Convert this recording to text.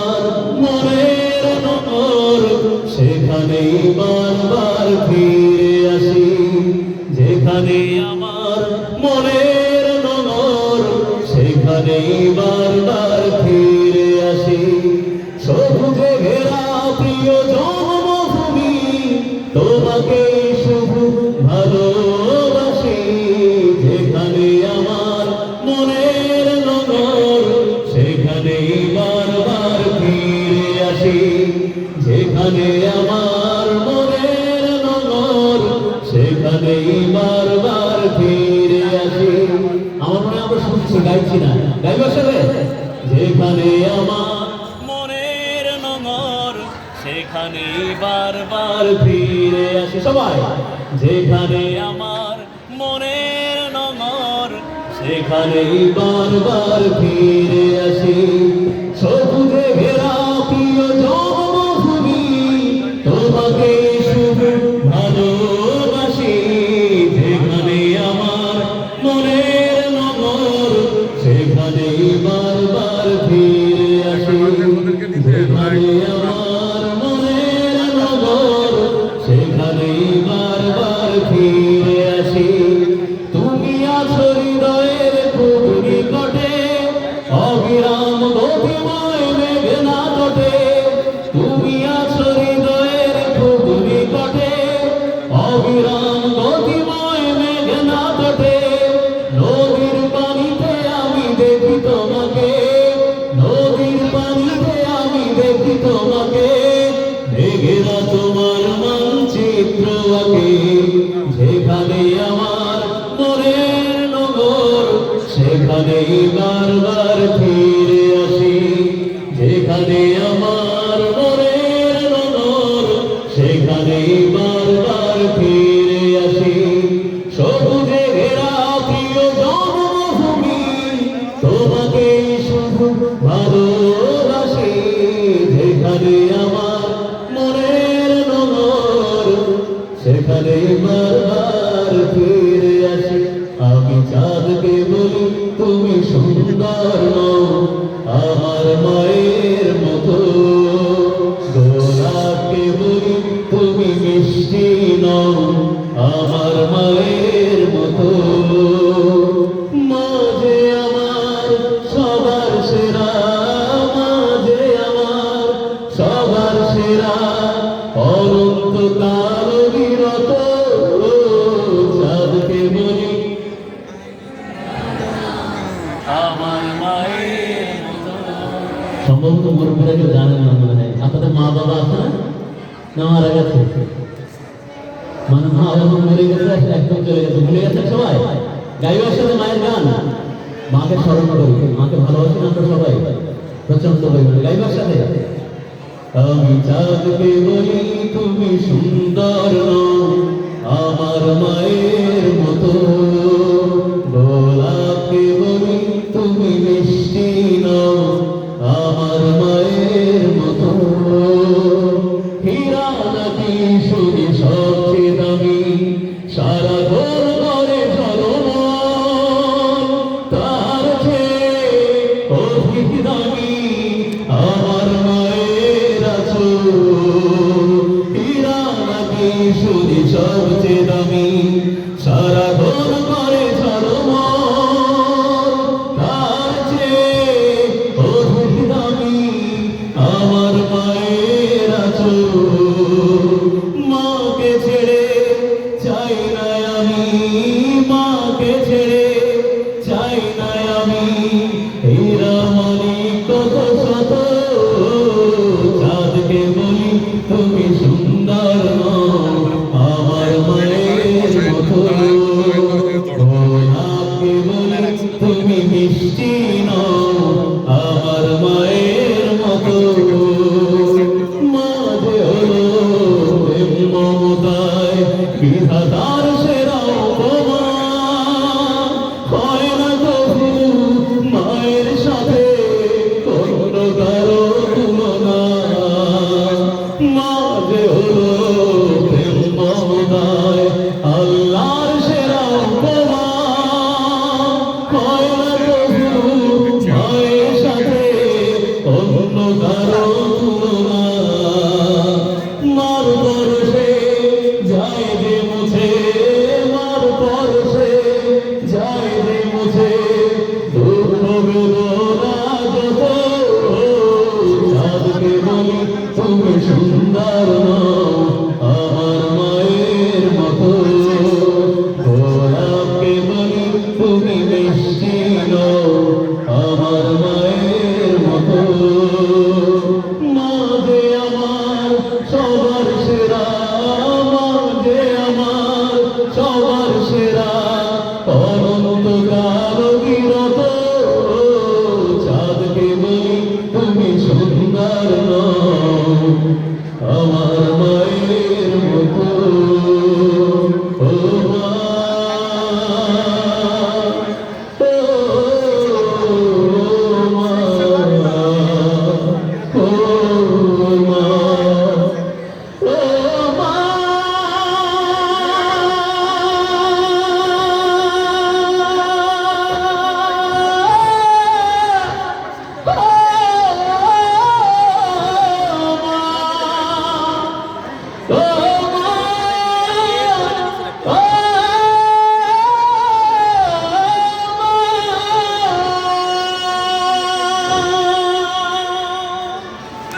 আমার মনের নগর, সেখানেই বারবার ফিরে আসি। যেখানে আমার মনের নগর, সেখানেই বারবার ফিরে আসি। সবুজে ঘেরা প্রিয় জন্মভূমি, তোমাকে শুধু ভালোবাসি। যেখানে আমার মনের নগর, সেখানেই বারবার ফিরে আসি। যেখানে আমার মনের নগর, সেখানেই বারবার ফিরে আসি। আমার মনে আমরা শুনছি, গাইছি না, গাইবার সাথে। যেখানে আমার মনের নগর, সেখানেই বারবার ফিরে আসি সবাই। যেখানে আমার মনের নগর, সেখানেই বারবার ফিরে আসি। সবুজে ঘেরা প্রিয় জন্মভূমি, তোমাকে শুধু ভালোবাসি। যেখানে আমার মনের নগর, সেখানেই বারবার ফিরে আসি। যেখানে আমার মনের নগর, সেখানেই বারবার ফিরে আসি। তুমি আছো হৃদয়ের খুব নিকটে, অবিরাম গতিময় মেঘনা তটে। তুমি আছো হৃদয়ের খুব নিকটে, অবিরাম গতিময় মেঘনা তটে। নদীর পানিতে আমি দেখি তোমাকে, নদীর পানিতে আমি দেখি তোমাকে। মেঘেরা তোমার মানচিত্র আঁকে। যেখানে আমার মনের নগর, সেখানেই বারবার ফিরে আসি। যেখানে আমার মনের নগর, সেখানেই বারবার ফিরে আসি। সবুজে ঘেরা প্রিয় জন্মভূমি, তোমাকে শুধু ভালোবাসি। যেখানে আমার মনের নগর, সেখানেই বারবার ফিরে আসি। আমি চাঁদকে বলি তুমি সুন্দর নও, আমার মায়ের মতো। গোলাপকে বলি তুমি মিষ্টি নও, আমার মায়ের মতো। মাঝে আমার সবার সেরা, মাঝে আমার সবার সেরা। অনন্তকাল বিরত চাঁদকে বলি আমার মায়ের মতো। সম্ভবত মুরব্বীরা কেউ জানেন না মনে হয়। আপনাদের মা বাবা আছে না? না মারা গেছে? মানে মা বাবা মরে গেছে, একদম চলে গেছে, ভুলে গেছেন সবাই। গাইবার সাথে মায়ের গান, মাকে স্মরণ করি, মাকে ভালোবাসেন আমরা সবাই প্রচন্ড পরিমাণে। গাইবার সাথে আমি চাঁদকে বলি তুমি সুন্দর নও, আমার মায়ের মতো। গোলাপকে বলি তুমি মিষ্টি নও, আমার মায়ের মতো। হীরা নাকি শুধু সবচেয়ে দামি, সারা ঘর ঘরে ঝলমল, তার চেয়ে অধিক দামি আমার মায়ের আঁচল। হীরা নাকি শুধু সবচেয়ে দামি, সারা ঘর তুমি সুন্দর নও আমার মায়ের মতো। গোলাপকে বলি তুমি মিষ্টি নও আমার মায়ের মতো। মা যে আমার সবার সেরা, মা যে আমার সবার সেরা, অনন্তকাল বিরত। চাঁদকে বলি তুমি সুন্দর নও আমার মায়ের মতো।